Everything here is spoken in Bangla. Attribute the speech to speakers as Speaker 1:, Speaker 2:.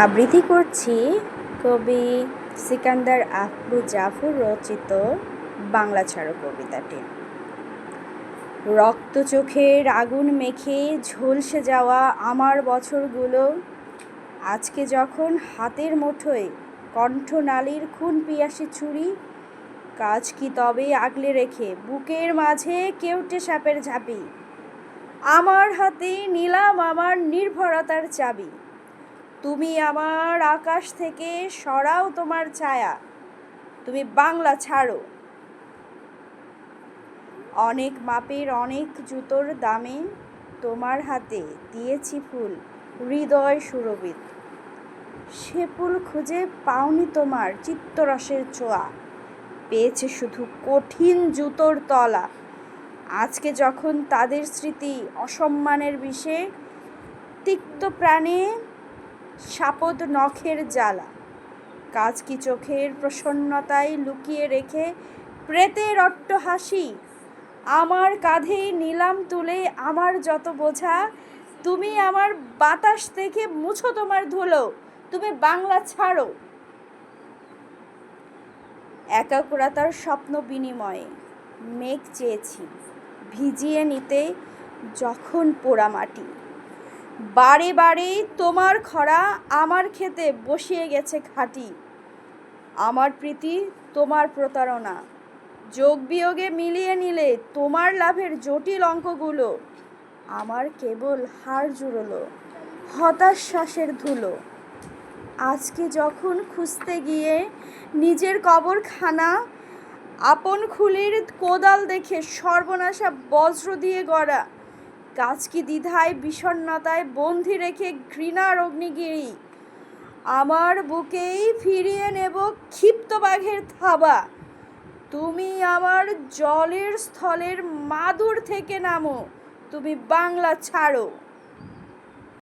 Speaker 1: আবৃত্তি করছি কবি সিকান্দার আবু জাফর রচিত বাংলা ছাড়ো কবিতাটি। রক্ত চোখের আগুন মেখে ঝলসে যাওয়া আমার বছরগুলো আজকে যখন হাতের মুঠোয় কণ্ঠনালীর খুন পিয়াসী ছুরি, কাজ কি তবে আগলে রেখে বুকের মাঝে কেউটে সাপের ঝাঁপি। আমার হাতে নিলাম আমার নির্ভরতার চাবি। তুমি আমার আকাশ থেকে সরাও তোমার ছায়া, তুমি বাংলা ছাড়ো। অনেক মাপের অনেক জুতোর দামে তোমার হাতে দিয়েছি ফুল হৃদয় সুরভিত। সে ফুল খুঁজে পাওনি তোমার চিত্তরসের ছোঁয়া, পেয়েছে শুধু কঠিন জুতোর তলা। আজকে যখন তাদের স্মৃতি অসম্মানের বিষে তিক্ত প্রাণে শাপদ নখের জ্বালা, কাজ কি চোখের প্রসন্নতায় লুকিয়ে রেখে প্রেতের অট্টহাসি। আমার কাঁধে নিলাম তুলে আমার যত বোঝা, তুমি আমার বাতাস থেকে মুছো তোমার ধুলো, তুমি বাংলা ছাড়ো। একাগ্রতার স্বপ্ন বিনিময়ে মেঘ চেয়েছি ভিজিয়ে নিতে যখন পোড়া মাটি। বারে বারে তোমার খরা আমার খেতে বসিয়ে গেছে ঘাটি। আমার প্রীতি তোমার প্রতারণা, যোগ বিয়োগে মিলিয়ে নিলে তোমার লাভের জটিল অঙ্কগুলো। আমার কেবল হাড় জুড়লো হতাশ শ্বাসের ধুলো। আজকে যখন খুঁজতে গিয়ে নিজের কবরখানা, আপন খুলির কোদাল দেখে সর্বনাশা বজ্র দিয়ে গড়া, কাজ কি দ্বিধায় বিষণ্ণতায় বন্দি রেখে ঘৃণার অগ্নিগিরি। আমার বুকেই ফিরিয়ে নেব ক্ষিপ্ত বাঘের থাবা। তুমি আমার জলের স্থলের মাদুর থেকে নামো, তুমি বাংলা ছাড়ো।